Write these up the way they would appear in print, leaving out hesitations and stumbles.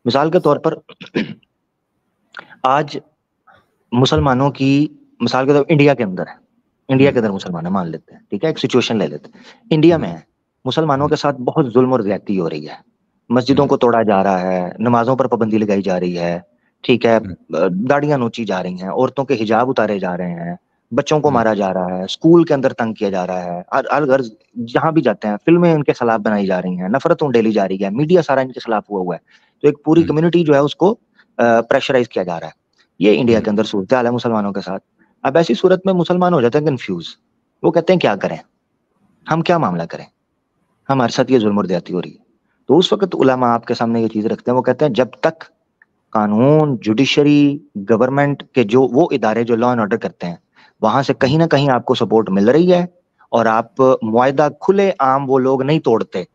मिसाल के तौर पर आज मुसलमानों की, मिसाल के तौर पर इंडिया के अंदर है, इंडिया के अंदर मुसलमान है मान लेते हैं, ठीक है, एक सिचुएशन ले लेते हैं, इंडिया में है, मुसलमानों के साथ बहुत जुल्म और ज्यादती हो रही है, मस्जिदों को तोड़ा जा रहा है, नमाजों पर पाबंदी लगाई जा रही है, ठीक है, दाढ़ियां नोची जा रही हैं, औरतों के हिजाब उतारे जा रहे हैं, बच्चों को मारा जा रहा है, स्कूल के अंदर तंग किया जा रहा है, हर घर जहां भी जाते हैं फिल्में इनके खिलाफ बनाई जा रही हैं, नफरत उंडेली जा रही है, मीडिया सारा इनके खिलाफ हुआ हुआ है, तो एक पूरी कम्युनिटी जो है उसको प्रेशराइज किया जा रहा है। ये इंडिया के अंदर सूरत हाल है मुसलमानों के साथ। अब ऐसी सूरत में मुसलमान हो जाते हैं कंफ्यूज, वो कहते हैं क्या करें, हम क्या मामला करें, हमारे साथ ये जुल्म और ज्यादती हो रही है। तो उस वक्त उलमा आपके सामने ये चीज रखते हैं, वो कहते हैं जब तक कानून, जुडिशरी, गवर्नमेंट के जो वो इदारे जो लॉ एंड ऑर्डर करते हैं, वहां से कहीं ना कहीं आपको सपोर्ट मिल रही है और आप मुआहदा खुले आम वो लोग नहीं तोड़ते,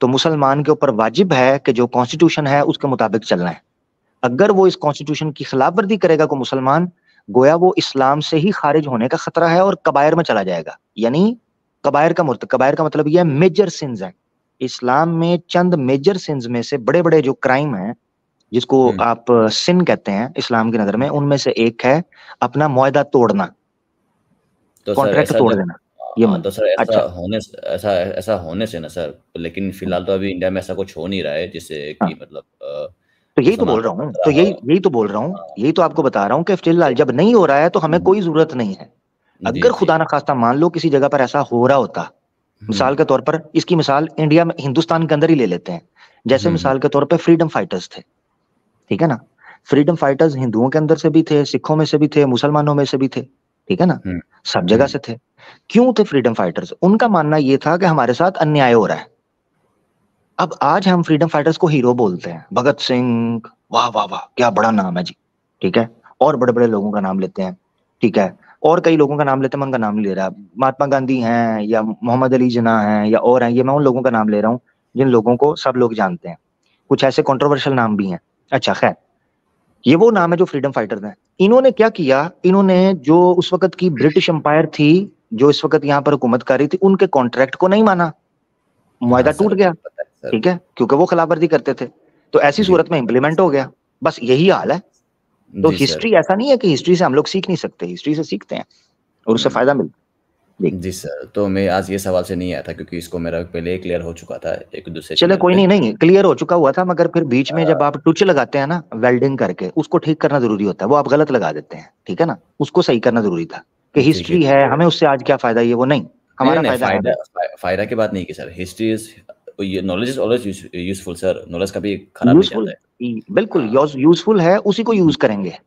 तो मुसलमान के ऊपर वाजिब है कि जो कॉन्स्टिट्यूशन है उसके मुताबिक चलना है। अगर वो इस कॉन्स्टिट्यूशन की खिलाफ वर्जी करेगा को मुसलमान, गोया वो इस्लाम से ही खारिज होने का खतरा है और कबायर में चला जाएगा। यानी कबायर का मतलब यह मेजर सिंस है। इस्लाम में चंद मेजर सिंस में से बड़े बड़े जो क्राइम हैं, जिसको आप सिन कहते हैं इस्लाम की नजर में, उनमें से एक है अपना मुआहदा तोड़ना, तो सर कॉन्ट्रैक्ट ऐसा तोड़ जब देना। ये मान, तो सर अच्छा, ऐसा होने से ना सर, लेकिन फिलहाल तो अभी इंडिया में ऐसा कुछ हो नहीं रहा है जिससे हाँ, कि मतलब तो यही तो मुसलमान बोल रहा को हूँ, खतरा तो हो। यही तो बोल रहा हूँ, हाँ, यही तो आपको बता रहा हूँ कि फिलहाल जब नहीं हो रहा है तो हमें कोई जरूरत नहीं है। जी अगर जी। खुदा ना खास्ता मान लो किसी जगह पर ऐसा हो रहा होता, मिसाल के तौर पर इसकी मिसाल इंडिया में, हिंदुस्तान के अंदर ही ले लेते हैं, जैसे मिसाल के तौर पर फ्रीडम फाइटर्स थे, ठीक है ना, फ्रीडम फाइटर्स हिंदुओं के अंदर से भी थे, सिखों में से भी थे, मुसलमानों में से भी थे, ठीक है ना, सब जगह से थे। क्यों थे फ्रीडम फाइटर्स? उनका मानना यह था कि हमारे साथ अन्याय हो रहा है। अब आज हम फ्रीडम फाइटर्स को हीरो बोलते हैं, भगत सिंह, वाह वाह वाह क्या बड़ा नाम है जी, ठीक है, और बड़े बड़े लोगों का नाम लेते हैं, ठीक है, और कई लोगों का नाम लेते हैं, मैं उनका नाम नहीं ले रहा, महात्मा गांधी हैं या मोहम्मद अली जिन्ना हैं या और हैं, ये मैं उन लोगों का नाम ले रहा हूँ जिन लोगों को सब लोग जानते हैं। कुछ ऐसे कंट्रोवर्शियल नाम भी हैं। अच्छा खैर, ये वो नाम है जो फ्रीडम फाइटर्स हैं। इन्होंने क्या किया, इन्होंने जो उस वक्त की ब्रिटिश एम्पायर थी, जो इस वक्त यहाँ पर हुकूमत कर रही थी, उनके कॉन्ट्रैक्ट को नहीं माना, हाँ मुआहदा टूट सर, गया, पता है सर। ठीक है, क्योंकि वो खिलाफवर्जी करते थे, तो ऐसी जी सूरत में इम्प्लीमेंट हो गया। बस यही हाल है। तो जी सर। हिस्ट्री ऐसा नहीं है कि हिस्ट्री से हम लोग सीख नहीं सकते, हिस्ट्री से सीखते हैं और उससे फायदा मिलता है। जी, जी सर, तो मैं आज ये सवाल से नहीं आया था क्योंकि इसको मेरा पहले ही क्लियर हो चुका था एक दूसरे चले चैनल कोई पे। नहीं, नहीं क्लियर हो चुका हुआ था, मगर फिर बीच में जब आप टुच लगाते हैं ना वेल्डिंग करके, उसको ठीक करना जरूरी होता है, वो आप गलत लगा देते हैं, ठीक है ना, उसको सही करना जरूरी था कि ठीक है हिस्ट्री है, ठीक है। हमें उससे आज क्या फायदा, ये वो नहीं, नहीं नहीं हमारा नहीं, फायदा है फायदा भाई। फायदा की बात नहीं की सर। हिस्ट्री इज, ये knowledge is always useful sir, knowledge कभी खराब नहीं जाता यूजफुल, है। बिल्कुल हाँ यूजफुल है, उसी को यूज करेंगे।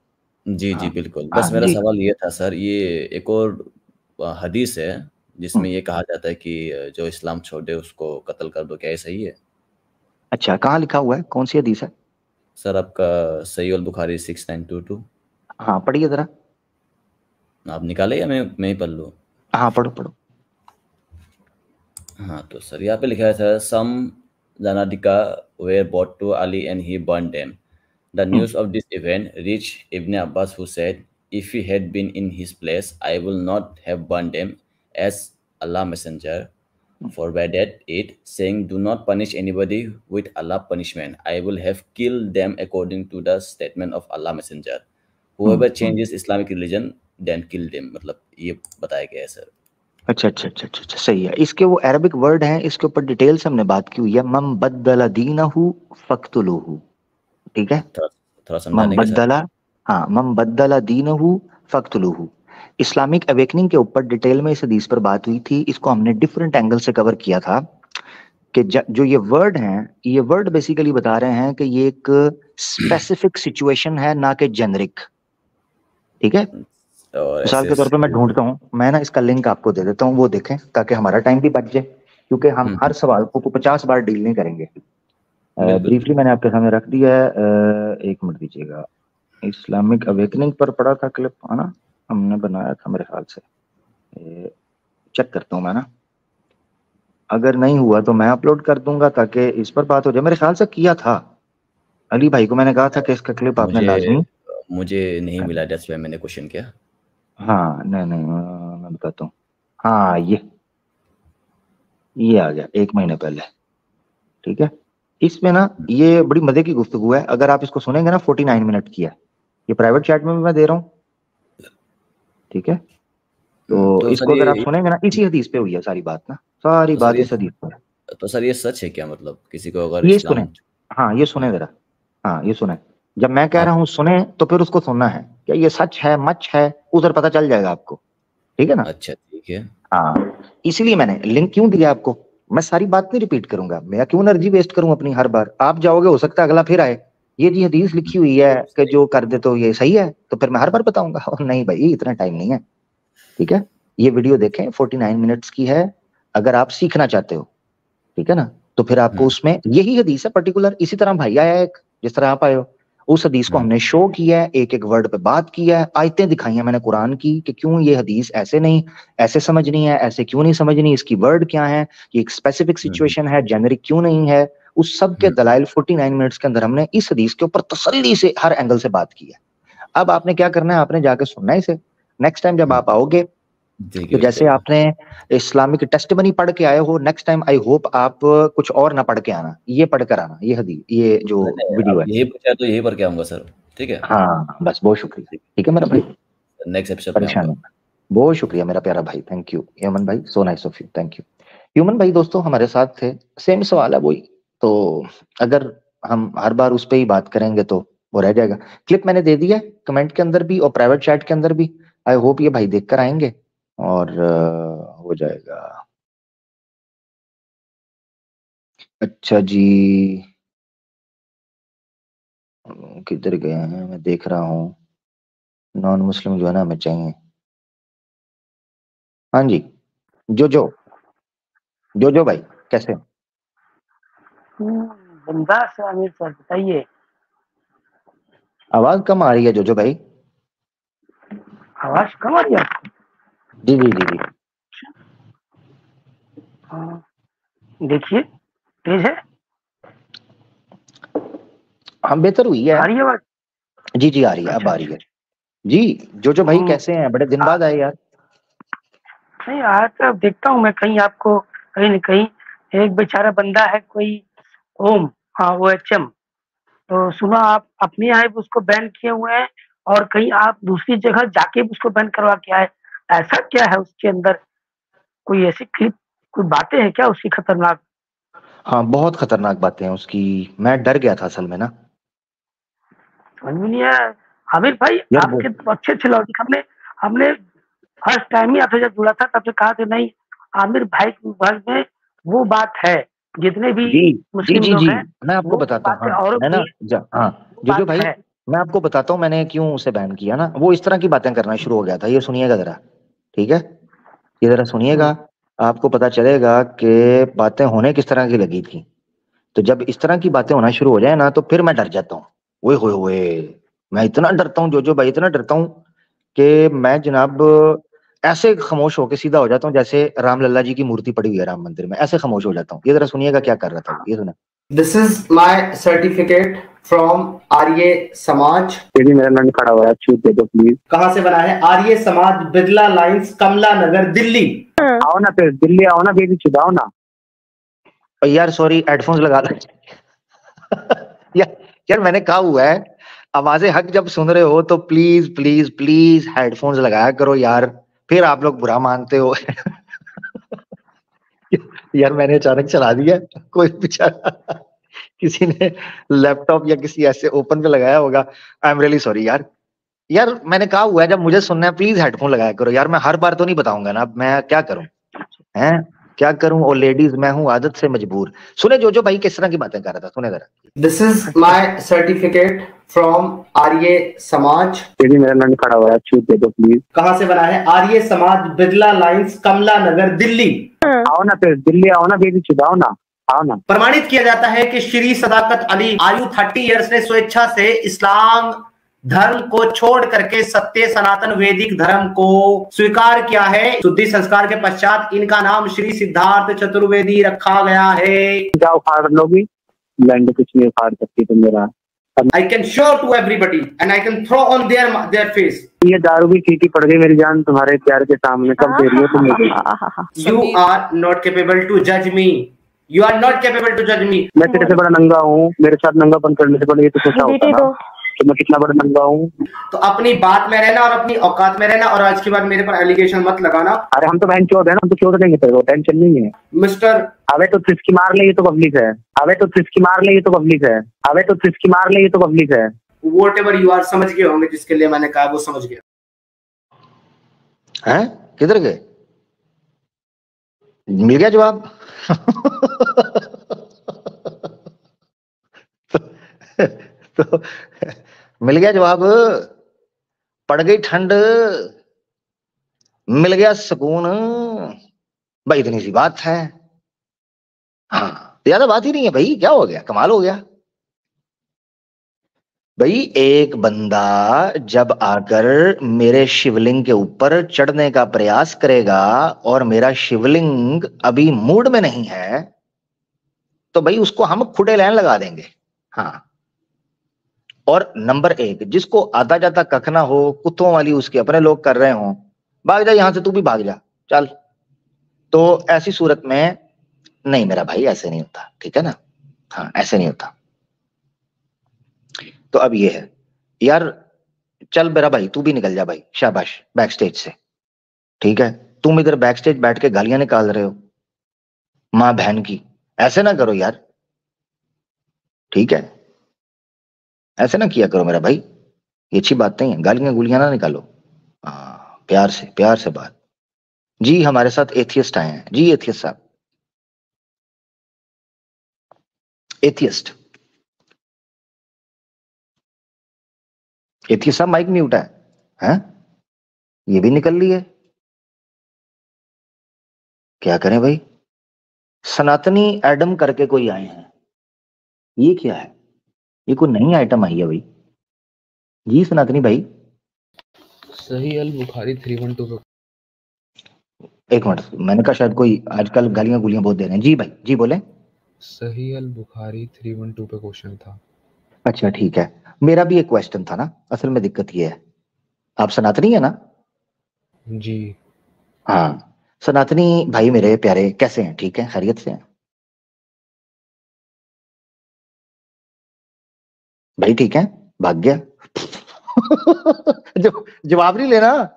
जी जी हाँ बिल्कुल। हाँ बस मेरा जी। सवाल ये था सर, ये एक और हदीस है जिसमें हम्म, ये कहा जाता है कि जो इस्लाम छोड़ दे उसको कत्ल कर दो, क्या ये सही है? अच्छा कहाँ लिखा हुआ है, कौन सी हदीस है? सर आपका सही अल बुखारी 6922। हाँ पढ़िए जरा। आप निकाले या मैं ही पढ़ लूँ? हाँ पढ़ो पढ़ो। हाँ तो सर यहाँ पे लिखा है sir, some Zanadika were brought to Ali and he burned them. The hmm, news of this event reached Ibn Abbas, who said, "If he had been in his place, I will not have burned them, as Allah Messenger forbade it, saying, 'Do not punish anybody with Allah punishment. I will have killed them according to the statement of Allah Messenger. Hmm, Whoever changes Islamic religion, then kill them." मतलब ये बताया गया है sir. अच्छा अच्छा अच्छा अच्छा अच्छा, सही है। इसके वो अरबिक वर्ड हैं, इसके ऊपर डिटेल से हमने बात की हुई है, मम बद्दला दीनहु फक्तुलुहु, ठीक है, थोड़ा थोड़ा समझा मम देंगे सर? बद्दला, हाँ मम बद्दला दीनहु फक्तुलुहु। इस्लामिक अवेकनिंग के ऊपर डिटेल में इस हदीस पर बात हुई थी, इसको हमने डिफरेंट एंगल से कवर किया था कि जो ये वर्ड हैं, ये वर्ड बेसिकली बता रहे हैं कि ये एक स्पेसिफिक सिचुएशन है, ना कि जेनरिक, ठीक है। और मिसाल ऐसे के तौर पे मैं ढूंढता हूँ, मैं ना इसका लिंक आपको दे देता हूँ, वो देखें ताकि हमारा टाइम भी बच जाए, क्योंकि हम हर हम्म, सवाल को 50 बार डील नहीं करेंगे। बिल्कुल। ब्रीफली मैंने आपके सामने रख दिया है, एक मिनट दीजिएगा। इस्लामिक अवेकनिंग पर पड़ा था क्लिप, है ना, हमने बनाया था मेरे ख्याल से, चेक करता हूँ मैं ना, अगर नहीं हुआ तो मैं अपलोड कर दूंगा ताकि इस पर बात हो जाए। मेरे ख्याल से किया था, अली भाई को मैंने कहा था कि इसका क्लिप आपने मुझे लाजमी मुझे नहीं करना। मिला, दैट्स व्हाई मैंने क्वेश्चन किया। हाँ नहीं नहीं, मैं बताता हूँ। हाँ ये आ गया 1 महीने पहले, ठीक है, इसमें ना ये बड़ी मजे की गुफ्तगू है, अगर आप इसको सुनेंगे ना 49 मिनट की है, ये प्राइवेट चैट में भी मैं दे रहा हूँ, ठीक है। तो तो सर इसको अगर आप ये सुनेंगे ना, इसी हदीस पे हुई है सारी बात ना, सारी तो सर बात ये इस हदीस पे है। तो सर ये सच है क्या, मतलब किसी को अगर ये सुने, इस्लाम। हाँ ये सुने हाँ जरा, हाँ ये सुने। जब मैं कह हाँ। रहा हूँ सुने, तो फिर उसको सुनना है, क्या ये सच है मच है, उधर पता चल जाएगा आपको, ठीक है ना। अच्छा ठीक है। हाँ, इसलिए मैंने लिंक क्यों दिया आपको, मैं सारी बात नहीं रिपीट करूंगा, मैं क्यों एनर्जी वेस्ट करूं अपनी, हर बार आप जाओगे हो सकता है अगला फिर आए, ये जी हदीस लिखी हुई है कि जो कर दे तो ये सही है, तो फिर मैं हर बार बताऊंगा, और नहीं भाई इतना टाइम नहीं है, ठीक है। ये वीडियो देखें 49 मिनट्स की है, अगर आप सीखना चाहते हो, ठीक है ना, तो फिर आपको हम्म उसमें यही हदीस है पर्टिकुलर, इसी तरह भाई आया एक, जिस तरह आप आए हो, उस हदीस को हम्म हमने शो किया है, एक एक वर्ड पे बात किया है, आयतें दिखाई हैं मैंने कुरान की कि क्यों ये हदीस ऐसे नहीं, ऐसे समझनी है, ऐसे क्यों नहीं समझनी, इसकी वर्ड क्या है, कि एक स्पेसिफिक हम्म सिचुएशन है, जेनरिक क्यों नहीं है, उस सब के हम्म, दलाइल 49 मिनट्स के अंदर हमने इस हदीस के ऊपर तसल्ली से हर एंगल से बात की है। अब आपने क्या करना है, आपने जाके सुनना है इसे, नेक्स्ट टाइम जब हम्म, आप आओगे, ठीक है तो बिल्कुल। जैसे आपने इस्लामिक टेस्टिमनी पढ़ के आए हो, नेक्स्ट टाइम आई होप आप कुछ और ना पढ़ के आना, ये पढ़ कर आना, ये हदीस, ये जो नहीं, वीडियो अब है। यही पूछा तो यही पढ़ के आऊंगा सर। ठीक है। हाँ बस बहुत शुक्रिया, ठीक है मेरा भाई, नेक्स्ट एपिसोड में परेशान आऊंगा। होना, बहुत शुक्रिया मेरा प्यारा भाई, थैंक यू ह्यूमन भाई, so nice of you, thank you. Human भाई दोस्तों हमारे साथ थे, सेम सवाल है वही, तो अगर हम हर बार उस पर ही बात करेंगे तो वो रह जाएगा। क्लिप मैंने दे दिया है कमेंट के अंदर भी और प्राइवेट चैट के अंदर भी, आई होप ये भाई देख कर आएंगे और हो जाएगा। अच्छा जी, किधर गए हैं, मैं देख रहा हूँ, नॉन मुस्लिम जो है ना हमें चाहिए। हाँ जी, जो जो जो जो भाई कैसे हैं? बिंदास है आमिर सर, बताइए। आवाज कम आ रही है जो भाई। आवाज कम आ रही है आपको? जी जी जी जी, हाँ, देखिए तेज है, हम बेहतर हुई है। आ रही है आवाज? जी जी आ रही है, अब अच्छा आ रही अच्छा है। अच्छा। जी, जो भाई हम्म, कैसे हैं, बड़े दिन आ- बाद आए यार। नहीं आज तो देखता हूँ मैं कहीं आपको, कहीं न कहीं एक बेचारा बंदा है कोई, ओम, हाँ वो एचएम, तो सुना आप अपने यहाँ भी उसको बैन किए हुए हैं, और कहीं आप दूसरी जगह जाके भी उसको बैन करवा के आए। ऐसा क्या है उसके अंदर, कोई ऐसी क्लिप, कोई बातें हैं क्या उसकी खतरनाक? हाँ बहुत खतरनाक बातें हैं उसकी, मैं डर गया था असल में ना। समझ में नहीं आया। आमिर भाई यार वो आपके तो अच्छे अच्छे लॉजिक, हमने हमने फर्स्ट टाइम ही आपसे जब जुड़ा था तब से कहा था नहीं, आमिर भाई के वर्ग में वो बात है, जितने भी जी जी मुस्लिम जी लोग जी, हैं मैं आपको वो बताता हूँ, बातें हाँ और मैं ना भी, हाँ, वो जो बात भाई, है। मैं आपको बताता हूँ मैंने क्यों उसे बैन किया ना, वो इस तरह की बातें करना शुरू हो गया था, ये सुनिएगा जरा, ठीक है, ये जरा हम्म, सुनिएगा, आपको पता चलेगा कि बातें होने किस तरह की लगी थी। तो जब इस तरह की बातें होना शुरू हो जाए ना, तो फिर मैं डर जाता हूँ, ओए होए होए, मैं इतना डरता हूँ जो भाई, इतना डरता हूँ कि मैं जनाब ऐसे खामोश होके सीधा हो जाता हूँ, जैसे राम लल्ला जी की मूर्ति पड़ी हुई है राम मंदिर में, ऐसे खामोश हो जाता हूँ। ये जरा सुनिएगा क्या कर रहा था वो, ये सुना। This is my certificate from Arya Samaj. ये भी मेरा नंद खड़ा हुआ है, छूट दे दो प्लीज। कहाँ से बना है? आर्य समाज, बिरला लाइंस, कमला नगर, दिल्ली। आओ ना फिर दिल्ली आओ ना, बेबी छुड़ाओ ना। और यार सॉरी हेडफोन्स लगा लो। यार यार मैंने कहा हुआ है, आवाजें हक जब सुन रहे हो तो प्लीज प्लीज प्लीज हेडफोन्स लगाया करो यार, फिर आप लोग बुरा मानते हो। यार मैंने अचानक चला दिया, कोई बेचारा किसी ने लैपटॉप या किसी ऐसे ओपन पे लगाया होगा, आई एम रियली सॉरी यार। यार मैंने कहा हुआ है जब मुझे सुनना है प्लीज हेडफोन लगाया करो यार, मैं हर बार तो नहीं बताऊंगा ना, अब मैं क्या करूं, हैं क्या करूं, और लेडीज मैं हूं आदत से मजबूर। सुने जो भाई किस तरह की बातें कर रहा था, सुने जरा। This is my certificate from Arya Samaj. ये भी मेरा नंद खड़ा हुआ है, छूट दे दो प्लीज। कहाँ से बना है? आर्य समाज, बिरला लाइंस, कमला नगर, दिल्ली। आओ ना फिर दिल्ली आओ ना, बेबी छुड़ाओ ना, आओ ना। प्रमाणित किया जाता है कि श्री सदाकत अली आयु 30 इयर्स ने स्वेच्छा से इस्लाम धर्म को छोड़ करके सत्य सनातन वैदिक धर्म को स्वीकार किया है। शुद्धि संस्कार के पश्चात इनका नाम श्री सिद्धार्थ चतुर्वेदी रखा गया है। क्या उखाड़ लोगी? लैंड कुछ नहीं उखाड़ सकती तुम मेरा। I can show to everybody and I can throw on their face. ये दारू भी फीकी पड़ गई मेरी जान तुम्हारे प्यार के सामने, कब दे रही हो तुम मुझे? You are not capable to judge me. You are not capable to judge me. मैं तेरे से बड़ा नंगा हूँ, मेरे साथ नंगापन करने से पहले ये तो सोचा होता ना कि मैं कितना बड़ा नंगा हूँ। तो अपनी बात में रहना और अपनी औकात में रहना, और आज के बाद मेरे पर एलिगेशन मत लगाना। अरे हम तो बहन चोद है ना, हम तो चोद देंगे तेरे को, टेंशन नहीं है। मिस्टर अबे तो तिसकी मार ले, ये तो पब्लिक है। अबे तो तिसकी मार ले, ये तो पब्लिक है। अबे तो तिसकी मार ले, ये तो पब्लिक है। whatever you are, समझ गए होंगे जिसके लिए मैंने कहा, वो समझ गया। हैं? किधर गए? मिल गया जवाब? तो मिल गया जवाब, पड़ गई ठंड, मिल गया सुकून। भाई इतनी सी बात है। हाँ, ज्यादा बात ही नहीं है भाई, क्या हो गया, कमाल हो गया भाई। एक बंदा जब आकर मेरे शिवलिंग के ऊपर चढ़ने का प्रयास करेगा और मेरा शिवलिंग अभी मूड में नहीं है, तो भाई उसको हम खुडे लाइन लगा देंगे। हाँ, और नंबर 1, जिसको आता जाता कख ना हो, कुत्तों वाली उसके अपने लोग कर रहे हो, भाग जा यहां से, तू भी भाग जा, चल। तो ऐसी सूरत में नहीं मेरा भाई, ऐसे नहीं होता, ठीक है ना। हाँ, ऐसे नहीं होता। तो अब ये है यार, चल मेरा भाई तू भी निकल जा भाई, शाबाश, बैक स्टेज से, ठीक है। तुम इधर बैक स्टेज बैठ के गालियां निकाल रहे हो माँ बहन की, ऐसे ना करो यार, ठीक है, ऐसे ना किया करो मेरा भाई, ये अच्छी बात नहीं है, गालियां गुलियां ना निकालो। हाँ, प्यार से बात। जी हमारे साथ एथियस्ट आए हैं जी, एथियस्ट साहब, एथियस्ट साहब माइक म्यूट है, हैं? ये भी निकल लिए, क्या करें भाई। सनातनी एडम करके कोई आए हैं, ये क्या है, ये कोई नई आइटम आई है भाई। जी सनातनी भाई, सही अल बुखारी 312 पे। एक मिनट, मैंने कहा शायद कोई आजकल गालियां गुलियां बहुत दे रहे हैं। जी भाई, जी बोले। सही अल बुखारी 312 पे क्वेश्चन था। अच्छा ठीक है, मेरा भी एक क्वेश्चन था ना। असल में दिक्कत ये है, आप सनातनी है ना? जी हाँ, सनातनी भाई मेरे प्यारे, कैसे हैं? ठीक है, खैरियत से हैं भाई? ठीक है, भाग गया। जवाब नहीं लेना।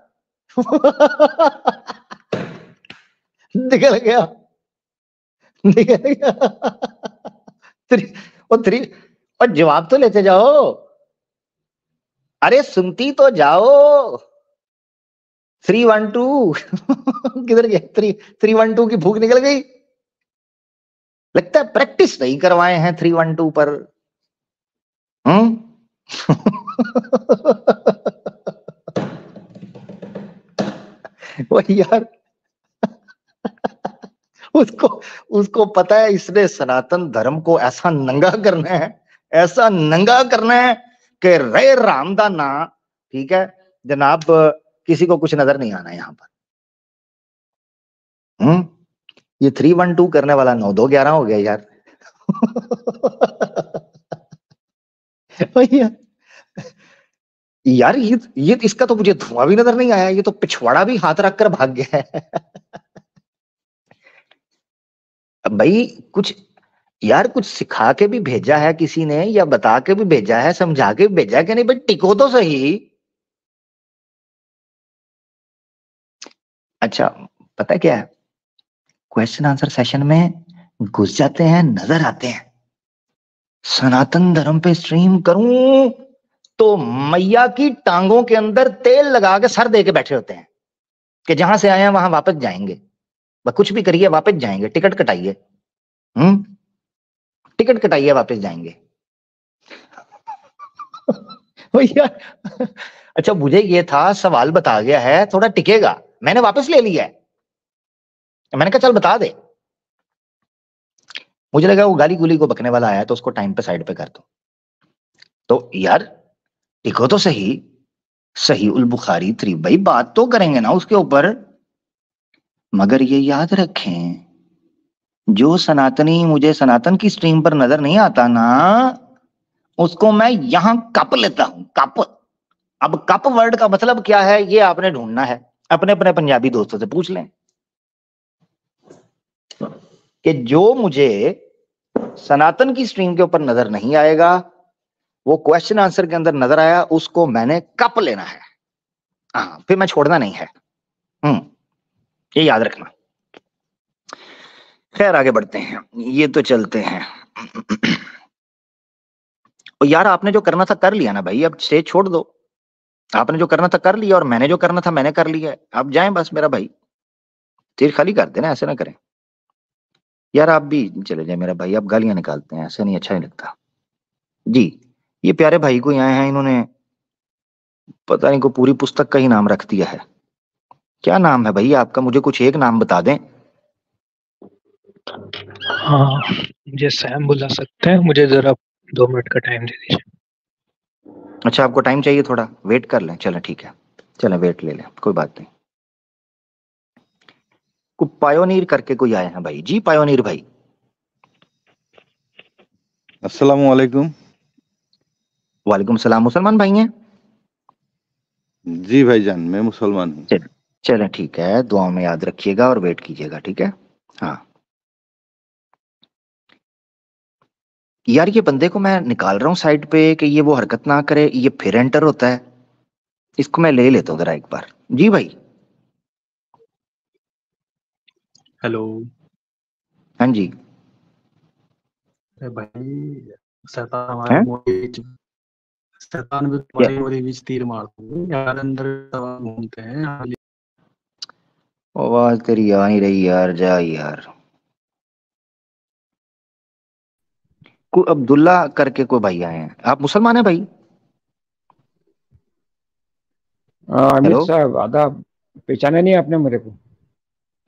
निकल गया, निकल गया। और जवाब तो लेते जाओ, अरे सुनती तो जाओ। 312 किधर गया? 312 की भूख निकल गई, लगता है प्रैक्टिस नहीं करवाए हैं 312 पर। वो यार, उसको पता है इसने सनातन धर्म को ऐसा नंगा करना है, ऐसा नंगा करना है कि रे राम दा ना, ठीक है जनाब, किसी को कुछ नजर नहीं आना यहाँ पर। ये 312 करने वाला 9211 हो गया यार। यार ये इसका तो मुझे धुआं भी नजर नहीं आया, ये तो पिछवाड़ा भी हाथ रखकर भाग गया है। भाई कुछ यार, कुछ सिखा के भी भेजा है किसी ने, या बता के भी भेजा है, समझा के भी भेजा है कि नहीं भाई, टिको तो सही। अच्छा पता है क्या है, क्वेश्चन आंसर सेशन में घुस जाते हैं, नजर आते हैं। सनातन धर्म पे स्ट्रीम करूं तो मैया की टांगों के अंदर तेल लगा के सर दे के बैठे होते हैं कि जहां से आए हैं वहां वापस जाएंगे, कुछ भी करिए वापस जाएंगे, टिकट कटाइए, टिकट कटाइए वापस जाएंगे। भैया अच्छा, मुझे ये था सवाल बता गया है, थोड़ा टिकेगा, मैंने वापस ले लिया है। मैंने कहा चल बता दे, मुझे लगा वो गाली गुली को बकने वाला आया तो उसको टाइम पे साइड पे कर दो। तो यार टिको तो सही, सही उल बुखारी 3, भाई बात तो करेंगे ना उसके ऊपर। मगर ये याद रखें, जो सनातनी मुझे सनातन की स्ट्रीम पर नजर नहीं आता ना, उसको मैं यहां कप लेता हूं, कप। अब कप वर्ड का मतलब क्या है ये आपने ढूंढना है, अपने अपने पंजाबी दोस्तों से पूछ लें। कि जो मुझे सनातन की स्ट्रीम के ऊपर नजर नहीं आएगा, वो क्वेश्चन आंसर के अंदर नजर आया, उसको मैंने कप लेना है। हाँ, फिर मैं छोड़ना नहीं है। ये याद रखना। खैर आगे बढ़ते हैं, ये तो चलते हैं। और यार आपने जो करना था कर लिया ना भाई, अब स्टेज छोड़ दो। आपने जो करना था कर लिया और मैंने जो करना था मैंने कर लिया। अब जाएं बस मेरा भाई, स्टेज खाली कर देना, ऐसे ना करें यार। आप भी चले जाए मेरा भाई, आप गालियां निकालते हैं, ऐसे नहीं, अच्छा नहीं लगता जी। ये प्यारे भाई को आए हैं, इन्होंने पता नहीं को पूरी पुस्तक का ही नाम रख दिया है। क्या नाम है भाई आपका? मुझे कुछ एक नाम बता दें। हाँ, मुझे सैम बुला सकते हैं, मुझे जरा 2 मिनट का टाइम दे दीजिए। अच्छा आपको टाइम चाहिए, थोड़ा वेट कर लें। चलें ठीक है, चलें वेट ले लें, कोई बात नहीं। को पायोनीर करके कोई आए हैं भाई जी, पायोनीर भाई। अस्सलाम वालेकुम। वालेकुम सलाम। मुसलमान भाई हैं? जी भाईजान, मैं मुसलमान हूँ। चलें ठीक है, दुआओं में याद रखिएगा और वेट कीजिएगा, ठीक है। हाँ यार, ये बंदे को मैं निकाल रहा हूँ साइड पे कि ये वो हरकत ना करे, ये फिर एंटर होता है। इसको मैं ले लेता हूँ जरा एक बार। जी भाई। हेलो। हाँ जी। अरे भाई, शैतान हमारे शैतान भी तुम्हारी मोरी बीच तीर मारते यार, अंदर घूमते हैं। आवाज तेरी आ नहीं रही यार, जा यार। अब्दुल्ला करके कोई भाई आए हैं। आप मुसलमान हैं भाई? अमित साहब आदाब। पहचाना नहीं आपने मेरे को?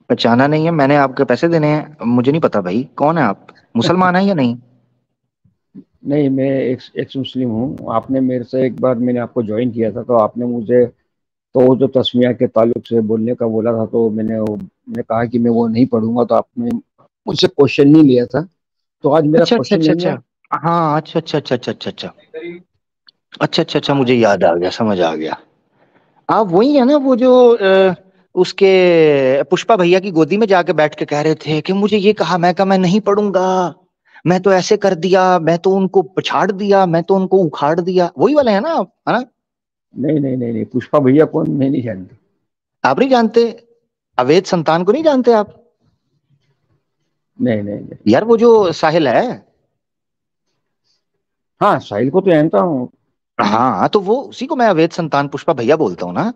पहचाना नहीं है, मैंने आपके पैसे देने हैं, मुझे नहीं पता भाई कौन है आप। मुसलमान है या नहीं? नहीं, मैं एक्स मुस्लिम हूँ। आपने मेरे से एक बार मैंने आपको ज्वाइन किया था, तो आपने मुझे तो जो तस्मिया के ताल्लुक से बोलने का बोला था, तो मैंने कहा कि मैं वो नहीं पढ़ूंगा, तो आपने मुझसे क्वेश्चन नहीं लिया था। तो आज मेरा क्वेश्चन लेंगे। हाँ अच्छा अच्छा अच्छा अच्छा अच्छा अच्छा अच्छा अच्छा अच्छा, मुझे याद आ गया, समझ आ गया। आप वही है ना वो जो उसके पुष्पा भैया की गोदी में जाके बैठ के कह रहे थे कि मुझे ये कहा, मैं कहा मैं नहीं पढ़ूंगा, मैं तो ऐसे कर दिया, मैं तो उनको पछाड़ दिया, मैं तो उनको उखाड़ दिया। वही वाले है ना आप, है ना? नहीं नहीं नहीं नहीं, पुष्पा भैया कौन, मैं नहीं जानती। आप नहीं जानते? अवैध संतान को नहीं जानते आप? नहीं नहीं नहीं यार वो जो साहिल है। हाँ, साहिल को तो जानता हूँ। हाँ तो वो उसी को मैं अवैध संतान पुष्पा भैया बोलता हूँ ना।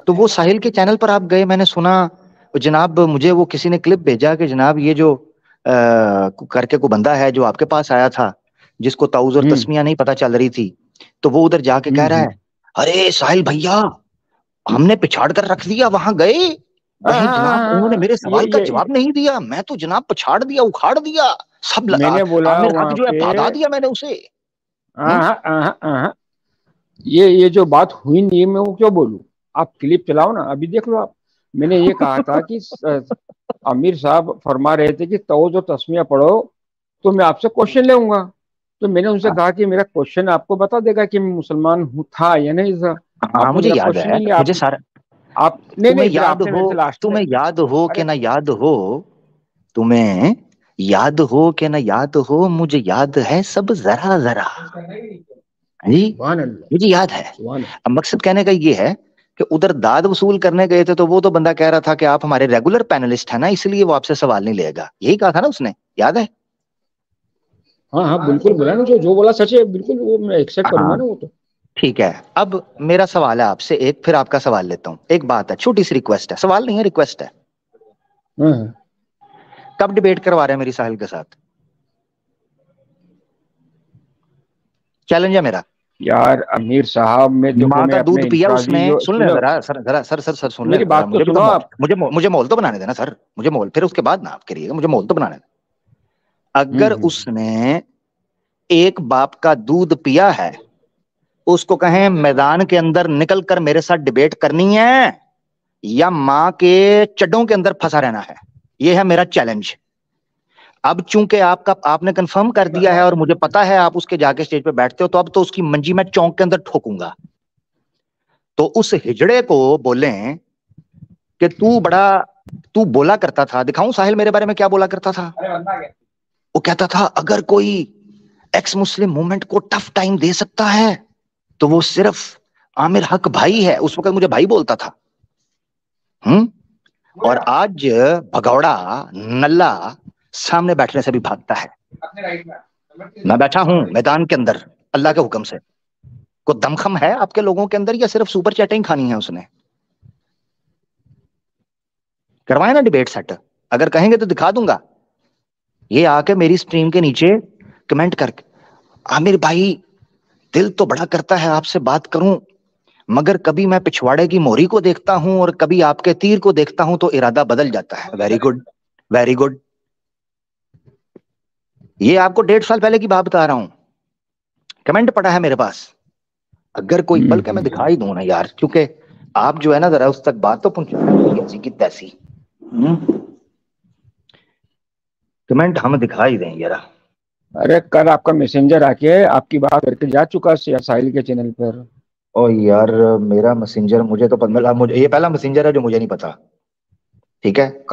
तो वो साहिल के चैनल पर आप गए, मैंने सुना जनाब, मुझे वो किसी ने क्लिप भेजा कि जनाब ये जो करके को बंदा है जो आपके पास आया था, जिसको ताउज और तस्मिया नहीं पता चल रही थी, तो वो उधर जाके कह रहा है, अरे साहिल भैया हमने पिछाड़ कर रख दिया, वहां गए वहीं जनाब उन्होंने मेरे सवाल का जवाब नहीं दिया, मैं तो जनाब पछाड़ दिया, उखाड़ दिया, सब मैंने बोला रख जो है भगा दिया मैंने उसे। ये जो बात हुई नहीं, मैं वो क्यों बोलूं? आप क्लिप चलाओ ना, अभी देख लो आप। मैंने ये कहा था कि आमिर साहब फरमा रहे थे कि तौज और तस्मिया पढ़ो तो मैं आपसे क्वेश्चन लेऊंगा। तो मैंने उनसे कहा कि मेरा क्वेश्चन आपको बता देगा कि मैं मुसलमान था या नहीं था। हाँ मुझे याद है, मुझे सारा आप तुम्हें याद हो, तुम्हें याद हो कि ना याद हो, तुम्हें याद हो कि ना याद हो, मुझे याद है सब जरा जरा जी, मुझे याद है। अब मकसद कहने का ये है कि उधर दाद वसूल करने गए थे, तो वो तो बंदा कह रहा था कि आप हमारे रेगुलर पैनलिस्ट है ना, इसलिए वो आपसे सवाल नहीं लेगा, यही कहा था ना उसने, याद है? हाँ हाँ बिल्कुल बोला ना, जो बोला सच है, बिल्कुल वो मैं एक्सेप्ट करूंगा ना वो तो। ठीक है, अब मेरा सवाल है आपसे एक, फिर आपका सवाल लेता हूँ। एक बात है, छोटी सी रिक्वेस्ट है, सवाल नहीं है रिक्वेस्ट है। कब डिबेट करवा रहे हैं मेरी साहिल के साथ? चैलेंज है मेरा। यार अमीर साहब, मैं माँ का दूध पिया उसने, सुन ले जरा सर, जरा सर सर सर सुन ले, मेरी बात तो सुनो आप। मुझे मोल तो बनाने देना सर, मुझे मोल, फिर उसके बाद ना आप करिएगा, मुझे मोल तो बनाने देना। अगर उसने एक बाप का दूध पिया है, उसको कहें मैदान के अंदर निकल कर मेरे साथ डिबेट करनी है या माँ के चड्डों के अंदर फंसा रहना है, ये है मेरा चैलेंज। अब चूंकि आपने कंफर्म कर दिया है और मुझे पता है आप उसके जाके स्टेज पे बैठते हो, तो अब तो उसकी मंजी मैं चौक के अंदर ठोकूंगा। तो उस हिजड़े को बोलें कि तू बड़ा तू बोला करता था, दिखाऊं साहिल मेरे बारे में क्या बोला करता था? वो कहता था अगर कोई एक्स मुस्लिम मूवमेंट को टफ टाइम दे सकता है तो वो सिर्फ आमिर हक भाई है। उस वक्त मुझे भाई बोलता था। और आज भगौड़ा नल्ला सामने बैठने से भी भागता है। मैं बैठा हूं मैदान के अंदर अल्लाह के हुक्म से। को दमखम है आपके लोगों के अंदर या सिर्फ सुपर चैटिंग खानी है उसने? करवाए ना डिबेट सेट, अगर कहेंगे तो दिखा दूंगा। ये आके मेरी स्ट्रीम के नीचे कमेंट करके, आमिर भाई दिल तो बड़ा करता है आपसे बात करूं, मगर कभी मैं पिछवाड़े की मोहरी को देखता हूं और कभी आपके तीर को देखता हूं तो इरादा बदल जाता है। Very good, very good. ये आपको 1.5 साल पहले की बात बता रहा हूं, कमेंट पड़ा है मेरे पास। अगर कोई पल के मैं दिखाई दूं ना यार, क्योंकि आप जो है ना जरा उस तक बात तो पहुंचा ऐसी की तैसी। कमेंट हम दिखाई दें जरा। अरे कल आपका मैसेंजर आके आपकी बात करके जा चुका साहिल के चैनल पर। ओ यार मेरा मैसेंजर, मुझे तो मुझे ये पहला मैसेंजर है जो मुझे नहीं पता। ठीक है,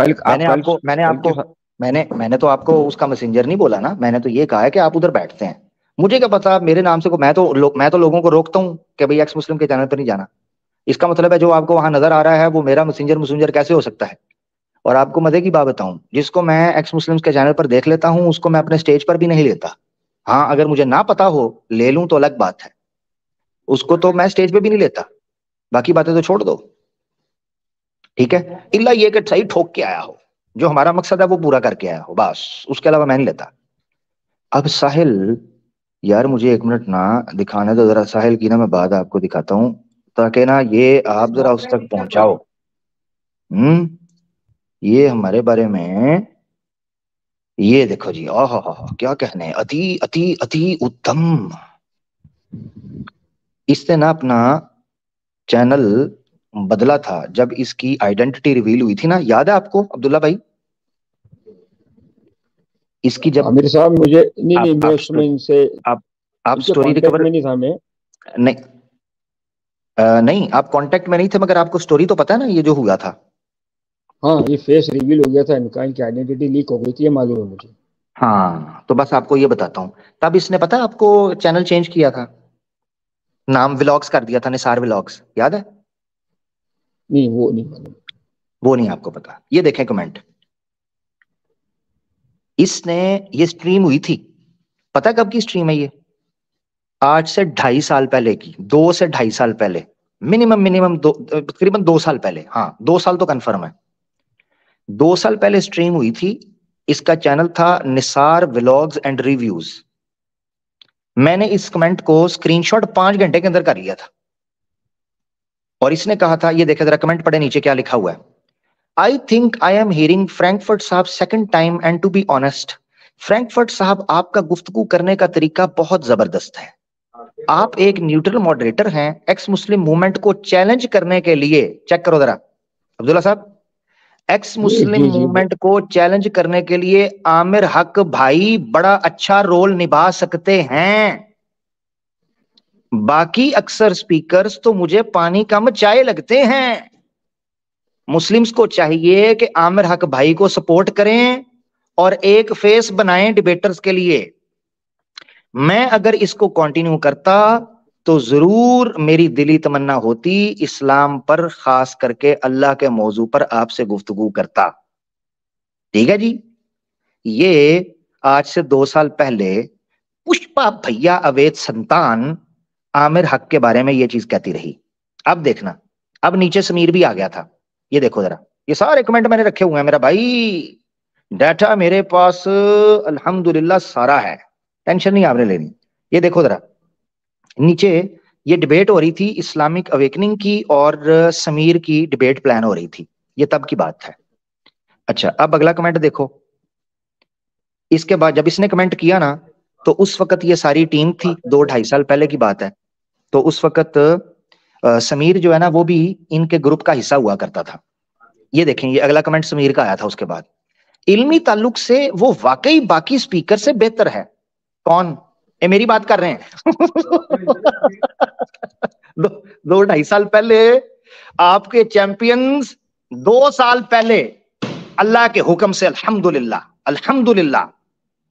मैंने तो आपको उसका मैसेंजर नहीं बोला ना, मैंने तो ये कहा है कि आप उधर बैठते हैं। मुझे क्या पता मेरे नाम से मैं तो लोगों को रोकता हूँ कि भाई एक्स मुस्लिम के चैनल पर नहीं जाना। इसका मतलब है जो आपको वहां नजर आ रहा है वो मेरा मैसेंजर कैसे हो सकता है? और आपको मजे की बात बताऊं, जिसको मैं एक्स मुस्लिम्स के चैनल पर देख लेता हूं उसको मैं अपने स्टेज पर भी नहीं लेता। हाँ, अगर मुझे ना पता हो ले लूं तो अलग बात है, उसको तो मैं स्टेज पे भी नहीं लेता। बाकी बातें तो छोड़ दो, ठीक है, इल्ला ये कि सही ठोक के आया हो, जो हमारा मकसद है वो पूरा करके आया हो, बस उसके अलावा मैं नहीं लेता। अब साहिल यार मुझे 1 मिनट ना दिखाने दो जरा, साहिल की ना मैं बात आपको दिखाता हूं ताकि ना ये आप जरा उस तक पहुंचाओ। ये हमारे बारे में, ये देखो जी, ओहो क्या कहने, अति अति अति उत्तम। इसने ना अपना चैनल बदला था जब इसकी आइडेंटिटी रिवील हुई थी ना, याद है आपको अब्दुल्ला भाई? इसकी जब आमिर साहब मुझे आप स्टोरी रिकवर में नहीं था मैं। नहीं आप कांटेक्ट में नहीं थे, मगर आपको स्टोरी तो पता है ना ये जो हुआ था। हाँ, ये फेस रिवील हो गया था इनका, इनकी आइडेंटिटी लीक हो गई थी, ये मालूम है मुझे। हाँ तो बस आपको ये बताता हूँ, तब इसने पता है आपको चैनल चेंज किया था, नाम व्लॉग्स कर दिया था, निसार व्लॉग्स, याद है? नहीं वो नहीं मालूम, वो नहीं आपको पता। ये देखें कमेंट, इसने ये स्ट्रीम हुई थी, पता कब की स्ट्रीम है ये? आज से 2.5 साल पहले की, 2 से 2.5 साल पहले, मिनिमम तकरीबन 2 साल पहले। हाँ 2 साल तो कंफर्म है। 2 साल पहले स्ट्रीम हुई थी। इसका चैनल था निसार व्लॉग्स एंड रिव्यूज। मैंने इस कमेंट को स्क्रीनशॉट 5 घंटे के अंदर कर लिया था और इसने कहा था, ये देखे जरा कमेंट पढ़े नीचे क्या लिखा हुआ है। I think I am hearing Frankfurt साहब second time and to be honest, Frankfurt साहब आपका गुफ्तगू करने का तरीका बहुत जबरदस्त है। आप एक न्यूट्रल मॉडरेटर हैं, एक्स मुस्लिम मूवमेंट को चैलेंज करने के लिए, चेक करो जरा अब्दुल्ला साहब, एक्स मुस्लिम मूवमेंट को चैलेंज करने के लिए आमिर हक भाई बड़ा अच्छा रोल निभा सकते हैं। बाकी अक्सर स्पीकर्स तो मुझे पानी कम चाय लगते हैं। मुस्लिम्स को चाहिए कि आमिर हक भाई को सपोर्ट करें और एक फेस बनाएं डिबेटर्स के लिए। मैं अगर इसको कंटिन्यू करता तो जरूर मेरी दिली तमन्ना होती इस्लाम पर, खास करके अल्लाह के मौजू पर आपसे गुफ्तगू करता। ठीक है जी। ये आज से 2 साल पहले पुष्पा भैया अवैध संतान आमिर हक के बारे में ये चीज कहती रही। अब देखना, अब नीचे समीर भी आ गया था, ये देखो जरा, ये सारे कमेंट मैंने रखे हुए हैं मेरा भाई, डाटा मेरे पास अल्हम्दुलिल्लाह सारा है, टेंशन नहीं आपने लेनी। ये देखो जरा नीचे, ये डिबेट हो रही थी इस्लामिक अवेकनिंग की और समीर की डिबेट प्लान हो रही थी, ये तब की बात है। अच्छा अब अगला कमेंट देखो, इसके बाद जब इसने कमेंट किया ना तो उस वक्त ये सारी टीम थी, 2-2.5 साल पहले की बात है। तो उस वक्त समीर जो है ना वो भी इनके ग्रुप का हिस्सा हुआ करता था। ये देखें, ये अगला कमेंट समीर का आया था उसके बाद, इल्मी ताल्लुक से वो वाकई बाकी स्पीकर से बेहतर है। कौन? ये मेरी बात कर रहे हैं। 2-2.5 साल पहले आपके चैंपियंस 2 साल पहले अल्लाह के हुक्म से अल्हम्दुलिल्लाह, अल्हम्दुलिल्लाह,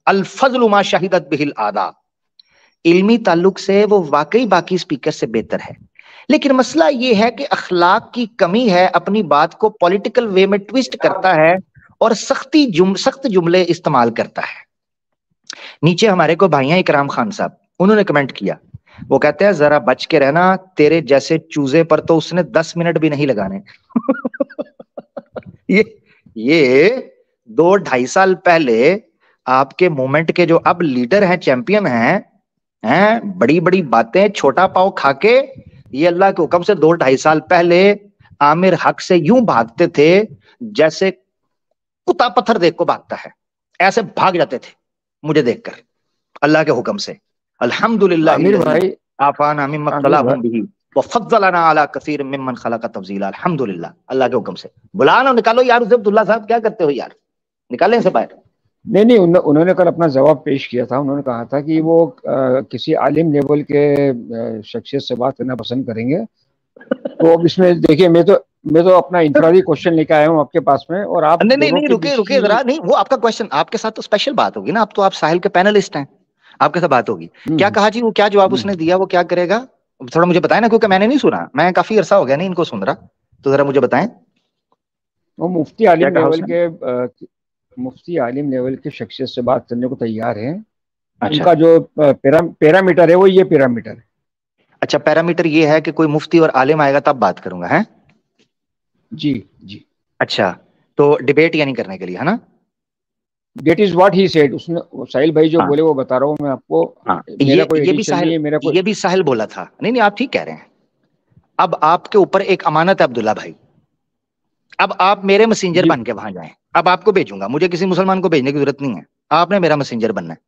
अल फज़्लु मा शहिदत बिहिल आदा। इल्मी ताल्लुक से वो वाकई बाकी स्पीकर से बेहतर है, लेकिन मसला ये है कि अखलाक की कमी है, अपनी बात को पॉलिटिकल वे में ट्विस्ट करता है और सख्त जुमले इस्तेमाल करता है। नीचे हमारे को भाइयां इकराम खान साहब, उन्होंने कमेंट किया, वो कहते हैं जरा बच के रहना, तेरे जैसे चूजे पर तो उसने 10 मिनट भी नहीं लगाने। ये 2-2.5 साल पहले आपके मूवमेंट के जो अब लीडर हैं, चैंपियन हैं, बड़ी बड़ी बातें छोटा पाव खाके, ये अल्लाह के हुक्म से 2-2.5 साल पहले आमिर हक से यूं भागते थे जैसे कुत्ता पत्थर देख को भागता है, ऐसे भाग जाते थे मुझे देखकर, अल्लाह के हुक्म से। अल्हम्दुलिल्लाह आमिर भाई, आफाना मिम्मा तलाहुम बिही व फद्दलना अला कसीर मिम्मन खलक तफजीला। अल्हम्दुलिल्लाह, अल्लाह के हुक्म से। बुलाना, निकालो यार उसे। अब्दुल्ला साहब क्या करते हो यार, निकालें इसे बाहर। नहीं, उन्होंने कल अपना जवाब पेश किया था। उन्होंने कहा था कि वो किसी आलिम लेवल के शख्सियत से बात करना पसंद करेंगे। तो अब इसमें देखिए, मैं तो अपना इंफरादी क्वेश्चन लेके आया हूँ आपके पास में, और आप नहीं रुके जरा। नहीं, वो आपका क्वेश्चन, आपके साथ तो स्पेशल बात होगी ना, आप साहिल के पैनलिस्ट हैं, आपके साथ बात होगी। क्या कहा जी, वो क्या जवाब उसने दिया, वो क्या करेगा, थोड़ा मुझे बताएं ना, क्योंकि मैंने नहीं सुना, मैं काफी अरसा हो गया नहीं इनको सुन रहा, तो जरा मुझे बताएं। वो मुफ्ती आलिम लेवल के शख्सियत से बात करने को तैयार हैं। अच्छा। उनका जो पैरामीटर है वो ये पैरामीटर है। अच्छा, पैरामीटर ये है कि कोई मुफ्ती और आलिम आएगा तब बात करूंगा, है जी। अच्छा, तो डिबेट यानी करने के लिए, है ना? That is what he said। उसने, साहिल भाई जो बोले वो बता रहा हूँ मैं आपको। ये भी साहिल बोला था। नहीं, आप ठीक कह रहे हैं। अब आपके ऊपर एक अमानत है अब्दुल्ला भाई, अब आप मेरे मैसेंजर बन के वहां जाएं। अब आपको भेजूंगा, मुझे किसी मुसलमान को भेजने की जरूरत नहीं है, आपने मेरा मैसेंजर बनना है।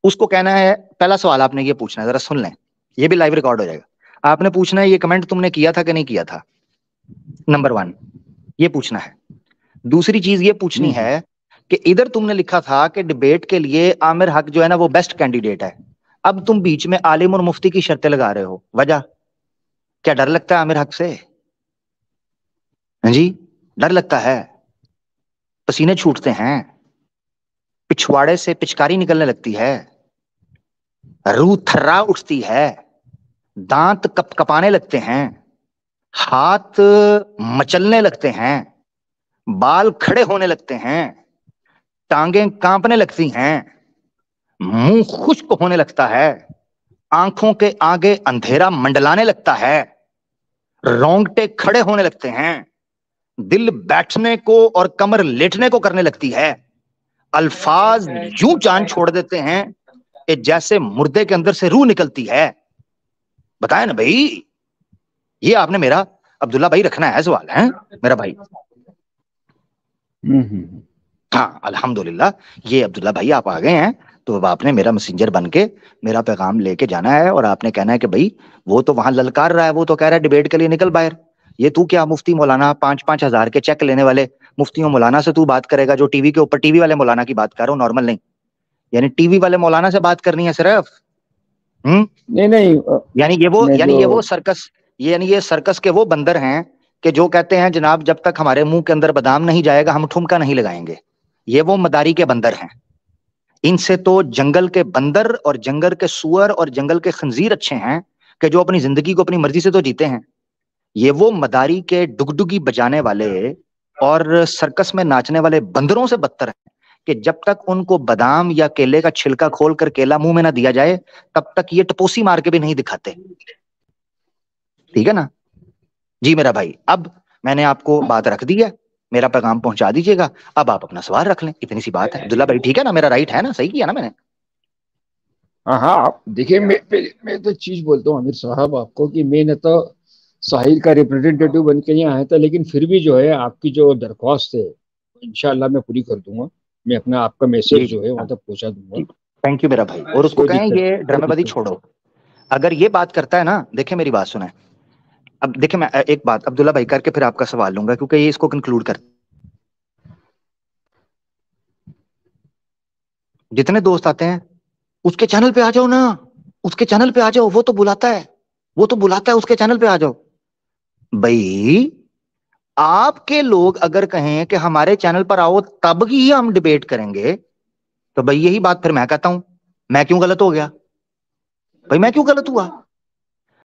उसको कहना है, पहला सवाल आपने ये पूछना है, जरा सुन लें, ये भी लाइव रिकॉर्ड हो जाएगा। आपने पूछना है ये कमेंट तुमने किया था कि नहीं किया था, नंबर 1 ये पूछना है। दूसरी चीज ये पूछनी है कि इधर तुमने लिखा था कि डिबेट के लिए आमिर हक जो है ना वो बेस्ट कैंडिडेट है, अब तुम बीच में आलिम और मुफ्ती की शर्तें लगा रहे हो, वजह क्या? डर लगता है आमिर हक से? जी, डर लगता है, पसीने छूटते हैं, पिछवाड़े से पिचकारी निकलने लगती है, रूह थर्रा उठती है, दांत कपकपाने लगते हैं, हाथ मचलने लगते हैं, बाल खड़े होने लगते हैं, टांगें कांपने लगती हैं, मुंह खुश्क होने लगता है, आंखों के आगे अंधेरा मंडलाने लगता है, रोंगटे खड़े होने लगते हैं, दिल बैठने को और कमर लेटने को करने लगती है, अल्फाज यूं जान छोड़ देते हैं कि जैसे मुर्दे के अंदर से रूह निकलती है। बताया ना भाई, ये आपने मेरा अब्दुल्ला भाई रखना है सवाल, है मेरा भाई। हाँ, अल्हम्दुलिल्लाह, ये अब्दुल्ला भाई आप आ गए हैं, तो अब आपने मेरा मैसेंजर बन के मेरा पैगाम लेके जाना है, और आपने कहना है कि भाई वो तो वहां ललकार रहा है, वो तो कह रहा है डिबेट के लिए निकल बाहर, ये तू क्या मुफ्ती मौलाना 5-5 हजार के चेक लेने वाले मुफ्तियों मौलाना से तू बात करेगा, जो टीवी के ऊपर, टीवी वाले मौलाना की बात कर रहा हूँ, नॉर्मल नहीं, यानी टीवी वाले मौलाना से बात करनी है सिर्फ। नहीं, यानी ये वो सर्कस, यानी ये सर्कस के वो बंदर हैं कि जो कहते हैं जनाब जब तक हमारे मुंह के अंदर बादाम नहीं जाएगा हम ठुमका नहीं लगाएंगे। ये वो मदारी के बंदर हैं। इनसे तो जंगल के बंदर और जंगल के सुअर और जंगल के खंजीर अच्छे हैं कि जो अपनी जिंदगी को अपनी मर्जी से तो जीते हैं। ये वो मदारी के डुगडुगी बजाने वाले और सर्कस में नाचने वाले बंदरों से बदतर हैं कि जब तक उनको बादाम या केले का छिलका खोल कर केला मुंह में ना दिया जाए तब तक ये टपोसी मार के भी नहीं दिखाते। ठीक है ना जी मेरा भाई। अब मैंने आपको बात रख दी है, मेरा पैगाम पहुंचा दीजिएगा, अब आप अपना सवाल रख लें, इतनी सी बात है। अब्दुल्ला भाई ठीक है ना, मेरा राइट है ना, सही किया ना मैंने? हाँ, आप देखिए, मैं तो चीज बोलता हूँ आमिर साहब आपको कि मैं न तो साहिल का रिप्रेजेंटेटिव बन के यहाँ आया था, लेकिन फिर भी जो है आपकी जो दरख्वास्त है इंशाल्लाह मैं पूरी कर दूंगा। मैं अपना आपका मैसेज जो है वहां तक पहुंचा दूंगा। थैंक यू मेरा भाई। और उसको कहें ये ड्रामेबाजी छोड़ो, अगर ये बात करता है ना, देखिए मेरी बात सुने। अब देखिए मैं एक बात अब्दुल्ला भाई करके फिर आपका सवाल लूंगा, क्योंकि ये इसको कंक्लूड कर। जितने दोस्त आते हैं उसके चैनल पे आ जाओ ना, उसके चैनल पे आ जाओ, वो तो बुलाता है उसके चैनल पे आ जाओ। भाई आपके लोग अगर कहें कि हमारे चैनल पर आओ तब ही हम डिबेट करेंगे, तो भाई यही बात फिर मैं कहता हूं, मैं क्यों गलत हो गया भाई? मैं क्यों गलत हुआ?